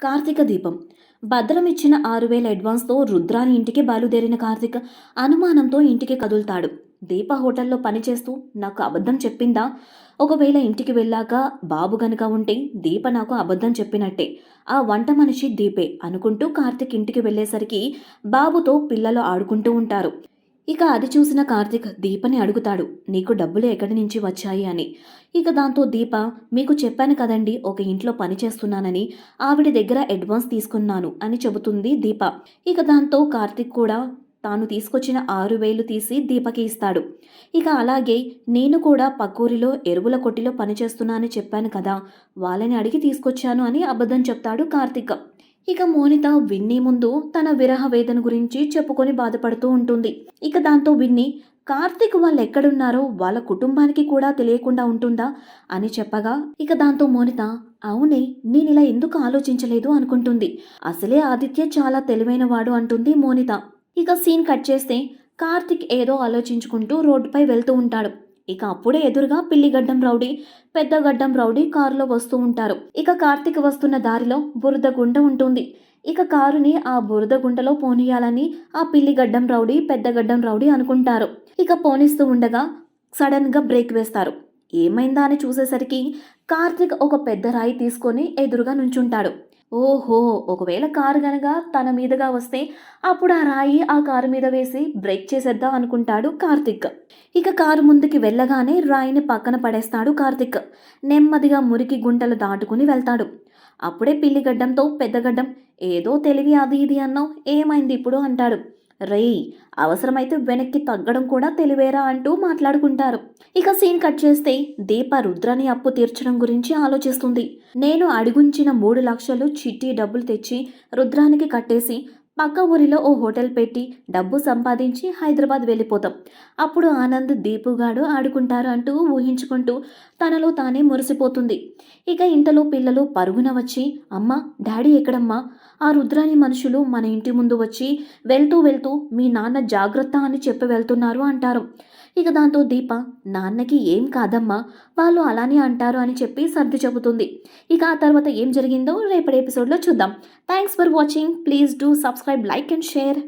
కార్తీక దీపం. భద్రం ఇచ్చిన 6,000 అడ్వాన్స్‌తో రుద్రాని ఇంటికి బయలుదేరిన కార్తీక్ అనుమానంతో ఇంటికి కదులుతాడు. దీప హోటల్‌లో పనిచేస్తూ నాకు అబద్ధం చెప్పిందా? ఒకవేళ ఇంటికి వెళ్ళాక బాబు గనుక ఉంటే దీప నాకు అబద్ధం చెప్పినట్టే. ఆ వంట మనిషి దీపే అనుకుంటూ కార్తీక్ ఇంటికి వెళ్ళేసరికి బాబుతో పిల్లలు ఆడుకుంటూ ఉంటారు. ఇక అది చూసిన కార్తీక్ దీపని అడుగుతాడు, నీకు డబ్బులు ఎక్కడి నుంచి వచ్చాయి అని. ఇక దాంతో దీప, మీకు చెప్పాను కదండి ఒక ఇంట్లో పని చేస్తున్నానని, ఆవిడ దగ్గర అడ్వాన్స్ తీసుకున్నాను అని చెబుతుంది దీప. ఇక దాంతో కార్తీక్ కూడా తాను తీసుకొచ్చిన 6,000 తీసి దీపకి ఇస్తాడు. ఇక అలాగే నేను కూడా పక్కూరిలో ఎరువుల కొట్టిలో పనిచేస్తున్నా అని చెప్పాను కదా, వాళ్ళని అడిగి తీసుకొచ్చాను అని అబద్ధం చెప్తాడు కార్తీక్. ఇక మోనిత విన్నీ ముందు తన విరహ వేదన గురించి చెప్పుకొని బాధపడుతూ ఉంటుంది. ఇక దాంతో విన్నీ, కార్తీక్ వాళ్ళు ఎక్కడున్నారో వాళ్ళ కుటుంబానికి కూడా తెలియకుండా ఉంటుందా అని చెప్పగా, ఇక దాంతో మోనిత, అవునే, నేనిలా ఎందుకు ఆలోచించలేదు అనుకుంటుంది. అసలే ఆదిత్య చాలా తెలివైనవాడు అంటుంది మోనిత. ఇక సీన్ కట్ చేస్తే కార్తీక్ ఏదో ఆలోచించుకుంటూ రోడ్డుపై వెళ్తూ ఉంటాడు. ఇక అప్పుడే ఎదురుగా పిల్లిగడ్డం రౌడీ, పెద్ద గడ్డం రౌడీ కారులో వస్తూ ఉంటారు. ఇక కార్తీక్ వస్తున్న దారిలో బురద గుంట ఉంటుంది. ఇక కారుని ఆ బురద గుంటలో పోనీయాలని ఆ పిల్లిగడ్డం రౌడీ, పెద్ద గడ్డం రౌడీ అనుకుంటారు. ఇక పోనిస్తూ ఉండగా సడన్ గా బ్రేక్ వేస్తారు. ఏమైందా అని చూసేసరికి కార్తీక్ ఒక పెద్ద రాయి తీసుకొని ఎదురుగా నుంచుంటాడు. ఓహో, ఒకవేళ కారు గనక తన మీదగా వస్తే అప్పుడు ఆ రాయి ఆ కారు మీద వేసి బ్రేక్ చేసేద్దాం అనుకుంటాడు కార్తిక్. ఇక కారు ముందుకి వెళ్ళగానే రాయిని పక్కన పడేస్తాడు కార్తిక్. నెమ్మదిగా మురికి గుంటలు దాటుకుని వెళ్తాడు. అప్పుడే పిల్లిగడ్డంతో పెద్దగడ్డం, ఏదో తెలివి అది ఇది అన్నావు, ఏమైంది ఇప్పుడు అంటాడు. రేయ్, అవసరమైతే వెనక్కి తగ్గడం కూడా తెలివేరా అంటూ మాట్లాడుకుంటారు. ఇక సీన్ కట్ చేస్తే దీప రుద్రని అప్పు తీర్చడం గురించి ఆలోచిస్తుంది. నేను అడుగుంచిన 3 లక్షలు చిట్టి డబ్బులు తెచ్చి రుద్రానికి కట్టేసి పక్క ఊరిలో ఓ హోటల్ పెట్టి డబ్బు సంపాదించి హైదరాబాద్ వెళ్ళిపోతాం. అప్పుడు ఆనంద్ దీపుగాడు ఆడుకుంటారు అంటూ ఊహించుకుంటూ తనలో తానే మురిసిపోతుంది. ఇక ఇంతలో పిల్లలు పరుగున వచ్చి, అమ్మ, డాడీ ఎక్కడమ్మా? ఆ రుద్రాని మనుషులు మన ఇంటి ముందు వచ్చి వెళ్తూ వెళ్తూ మీ నాన్న జాగ్రత్త అని చెప్పి వెళ్తున్నారు అంటారు. ఇక దాంతో దీప, నాన్నకి ఏం కాదమ్మా, వాళ్ళు అలానే అంటారు అని చెప్పి సర్ది చెబుతుంది. ఇక ఆ తర్వాత ఏం జరిగిందో రేపటి ఎపిసోడ్లో చూద్దాం. Thanks for watching. Please do subscribe, like and share.